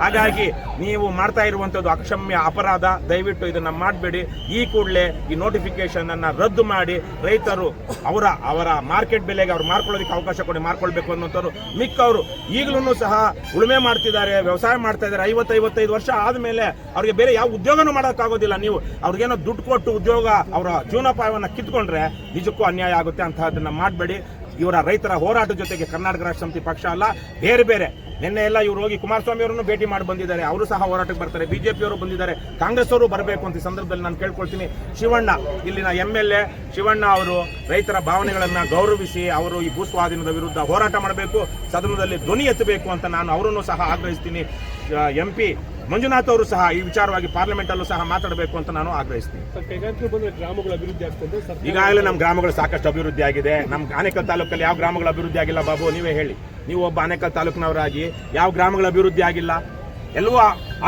ಹಾಗಾಗಿ ನೀವು ಮಾಡ್ತಾ ಇರುವಂತದ್ದು ಅಕ್ಷಮ್ಯ ಅಪರಾಧ. ದಯವಿಟ್ಟು ಇದನ್ನ ಮಾಡಬೇಡಿ. ಈ ಕೂಡಲೇ ಈ ನೋಟಿಫಿಕೇಶನ್ ಅನ್ನ ರದ್ದು ಮಾಡಿ ರೈತರು ಅವರ ಮಾರ್ಕೆಟ್ ಬೆಲೆಗೆ ಅವ್ರು ಮಾರ್ಕೊಳ್ಳೋದಕ್ಕೆ ಅವಕಾಶ ಕೊಡಿ, ಮಾರ್ಕೊಳ್ಬೇಕು ಅನ್ನೋಂಥವ್ರು ಮಿಕ್ಕವರು ಈಗಲೂ ಸಹ ಉಳುಮೆ ಮಾಡ್ತಿದ್ದಾರೆ, ವ್ಯವಸಾಯ ಮಾಡ್ತಾ ಇದ್ದಾರೆ. 50-55 ವರ್ಷ ಆದ್ಮೇಲೆ ಅವ್ರಿಗೆ ಬೇರೆ ಯಾವ ಉದ್ಯೋಗನೂ ಮಾಡೋಕ್ಕಾಗೋದಿಲ್ಲ. ನೀವು ಅವ್ರಿಗೇನೋ ದುಡ್ಡು ಕೊಟ್ಟು ಉದ್ಯೋಗ ಅವರ ಜೀವನೋಪಾಯವನ್ನ ಕಿತ್ಕೊಂಡ್ರೆ ನಿಜಕ್ಕೂ ಅನ್ಯಾಯ ಆಗುತ್ತೆ. ಅಂತಹದನ್ನ ಮಾಡಬೇಡಿ. ಇವರ ರೈತರ ಹೋರಾಟದ ಜೊತೆಗೆ ಕರ್ನಾಟಕ ರಾಷ್ಟ್ರ ಸಮಿತಿ ಪಕ್ಷ ಅಲ್ಲ, ಬೇರೆ ಬೇರೆ ನಿನ್ನೆ ಎಲ್ಲ ಇವರು ಹೋಗಿ ಕುಮಾರಸ್ವಾಮಿ ಅವರನ್ನು ಭೇಟಿ ಮಾಡಿ ಬಂದಿದ್ದಾರೆ. ಅವರು ಸಹ ಹೋರಾಟಕ್ಕೆ ಬರ್ತಾರೆ. ಬಿಜೆಪಿಯವರು ಬಂದಿದ್ದಾರೆ, ಕಾಂಗ್ರೆಸ್ ಅವರು ಬರಬೇಕು ಅಂತ ಈ ಸಂದರ್ಭದಲ್ಲಿ ನಾನು ಕೇಳ್ಕೊಳ್ತೀನಿ. ಶಿವಣ್ಣ, ಇಲ್ಲಿನ MLA ಶಿವಣ್ಣ ಅವರು ರೈತರ ಭಾವನೆಗಳನ್ನ ಗೌರವಿಸಿ ಅವರು ಈ ಭೂಸ್ವಾಧೀನದ ವಿರುದ್ಧ ಹೋರಾಟ ಮಾಡಬೇಕು, ಸದನದಲ್ಲಿ ಧ್ವನಿ ಎತ್ತಬೇಕು ಅಂತ ನಾನು ಅವರನ್ನು ಸಹ ಆಗ್ರಹಿಸ್ತೀನಿ. MP ಮಂಜುನಾಥ್ ಅವರು ಸಹ ಈ ವಿಚಾರವಾಗಿ ಪಾರ್ಲಿಮೆಂಟ್ ಅಲ್ಲೂ ಸಹ ಮಾತಾಡಬೇಕು ಅಂತ ನಾನು ಆಗ್ರಹಿಸ್ತೀನಿ. ಗ್ರಾಮಗಳ ಅಭಿವೃದ್ಧಿ ಆಗ್ತದೆ. ಈಗಾಗಲೇ ನಮ್ಮ ಗ್ರಾಮಗಳು ಸಾಕಷ್ಟು ಅಭಿವೃದ್ಧಿ ಆಗಿದೆ. ನಮ್ಮ ಆನೇಕಲ್ ತಾಲೂಕಲ್ಲಿ ಯಾವ ಗ್ರಾಮಗಳ ಅಭಿವೃದ್ಧಿ ಆಗಿಲ್ಲ ಬಾಬು, ನೀವೇ ಹೇಳಿ. ನೀವು ಒಬ್ಬ ಆನೇಕಲ್ ತಾಲೂಕಿನವರಾಗಿ ಯಾವ ಗ್ರಾಮಗಳ ಅಭಿವೃದ್ಧಿ ಆಗಿಲ್ಲ? ಎಲ್ಲವೂ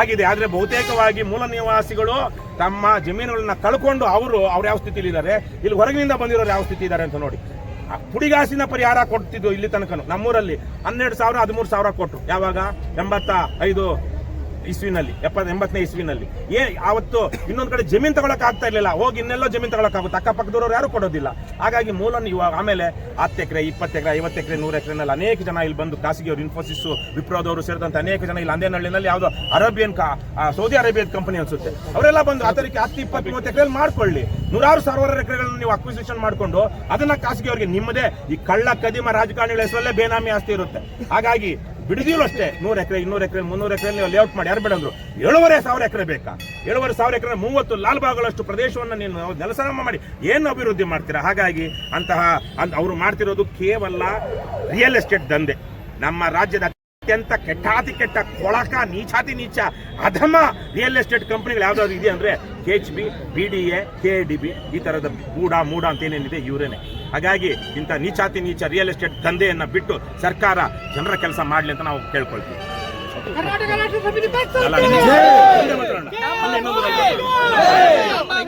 ಆಗಿದೆ. ಆದರೆ ಬಹುತೇಕವಾಗಿ ಮೂಲ ನಿವಾಸಿಗಳು ತಮ್ಮ ಜಮೀನುಗಳನ್ನ ಕಳ್ಕೊಂಡು ಅವ್ರು ಯಾವ ಸ್ಥಿತಿಲಿದ್ದಾರೆ, ಇಲ್ಲಿ ಹೊರಗಿನಿಂದ ಬಂದಿರೋರು ಯಾವ ಸ್ಥಿತಿ ಇದ್ದಾರೆ ಅಂತ ನೋಡಿ. ಪುಡಿಗಾಸಿನ ಪರಿಹಾರ ಕೊಡ್ತಿದ್ದು ಇಲ್ಲಿ ತನಕ ನಮ್ಮೂರಲ್ಲಿ 12,000 13,000 ಕೊಟ್ಟರು. ಯಾವಾಗ? 85 ಇಸ್ವಿನಲ್ಲಿ, 80ನೇ ಇಸ್ವಿನಲ್ಲಿ. ಆವತ್ತು ಇನ್ನೊಂದು ಕಡೆ ಜಮೀನು ತಗೊಳಕ್ ಆಗ್ತಾ ಇರ್ಲಿಲ್ಲ. ಹೋಗಿ ಇನ್ನೆಲ್ಲೋ ಜಮೀನು ತಗೊಳಕ್ಕಾಗುತ್ತೆ, ಅಕ್ಕಪಕ್ಕದವರು ಯಾರು ಕೊಡೋದಿಲ್ಲ. ಹಾಗಾಗಿ ಮೂಲ ಆಮೇಲೆ 10 ಎಕರೆ 20 ಎಕರೆ 50 ಎಕರೆ 100 ಎಕರೆನಲ್ಲಿ ಅನೇಕ ಜನ ಇಲ್ಲಿ ಬಂದು ಖಾಸಗಿಯವರು, ಇನ್ಫೋಸಿಸ್, ವಿಪ್ರೋದವರು ಸೇರಿದಂತೆ ಅನೇಕ ಜನ ಇಲ್ಲಿ ಅಂದೇನಹಳ್ಳಿನಲ್ಲಿ ಯಾವುದೋ ಸೌದಿ ಅರೇಬಿಯನ್ ಕಂಪನಿ ಅನ್ಸುತ್ತೆ, ಅವರೆಲ್ಲ ಬಂದು ಅದಕ್ಕೆ 10, 20, 30 ಎಕರೆಯಲ್ಲಿ ಮಾಡ್ಕೊಳ್ಳಿ. 100,000 ಎಕರೆಗಳನ್ನು ನೀವು ಅಕ್ವಿಸಿಷನ್ ಮಾಡಿಕೊಂಡು ಅದನ್ನ ಖಾಸಗಿಯವರಿಗೆ, ನಿಮ್ಮದೇ ಈ ಕಳ್ಳ ಕದಿಮ ರಾಜಕಾರಣಿಗಳ ಹೆಸರಲ್ಲೇ ಬೇನಾಮಿ ಆಸ್ತಿ ಇರುತ್ತೆ. ಹಾಗಾಗಿ ಬಿಡದಿಲ್ಲ ಅಷ್ಟೇ. 100 ಎಕರೆ 200 ಎಕರೆ 300 ಎಕರೆ ನೀವು ಲೇಔಟ್ ಮಾಡಿ ಯಾರು ಬೇಡಂದ್ರು. 7,500 ಎಕರೆ ಬೇಕಾ? 7,500 ಎಕರೆ 30 ಲಾಲ್ ಬಾಗ್ಗಳಷ್ಟು ಪ್ರದೇಶವನ್ನು ನೀನು ನೆಲಸಮ ಮಾಡಿ ಏನು ಅಭಿವೃದ್ಧಿ ಮಾಡ್ತೀರಾ? ಹಾಗಾಗಿ ಅವರು ಮಾಡ್ತಿರೋದು ಕೇವಲ ರಿಯಲ್ ಎಸ್ಟೇಟ್ ದಂಧೆ. ನಮ್ಮ ರಾಜ್ಯದ ಅತ್ಯಂತ ಕೆಟ್ಟಾತಿ ಕೆಟ್ಟ ಕೊಳಕ ನೀಚಾತಿ ನೀಚ ಅಧಮ ರಿಯಲ್ ಎಸ್ಟೇಟ್ ಕಂಪನಿಗಳು ಯಾವ್ದಾದ್ರು ಇದೆ ಅಂದ್ರೆ KHB, BDA, KDB ಈ ತರದ ಮೂಡ ಅಂತ ಏನೇನಿದೆ ಇವರೇನೆ. ಹಾಗಾಗಿ ಇಂಥ ನೀಚಾತಿ ನೀಚ ರಿಯಲ್ ಎಸ್ಟೇಟ್ ದಂಧೆಯನ್ನ ಬಿಟ್ಟು ಸರ್ಕಾರ ಜನರ ಕೆಲಸ ಮಾಡ್ಲಿ ಅಂತ ನಾವು ಕೇಳ್ಕೊಳ್ತೀವಿ.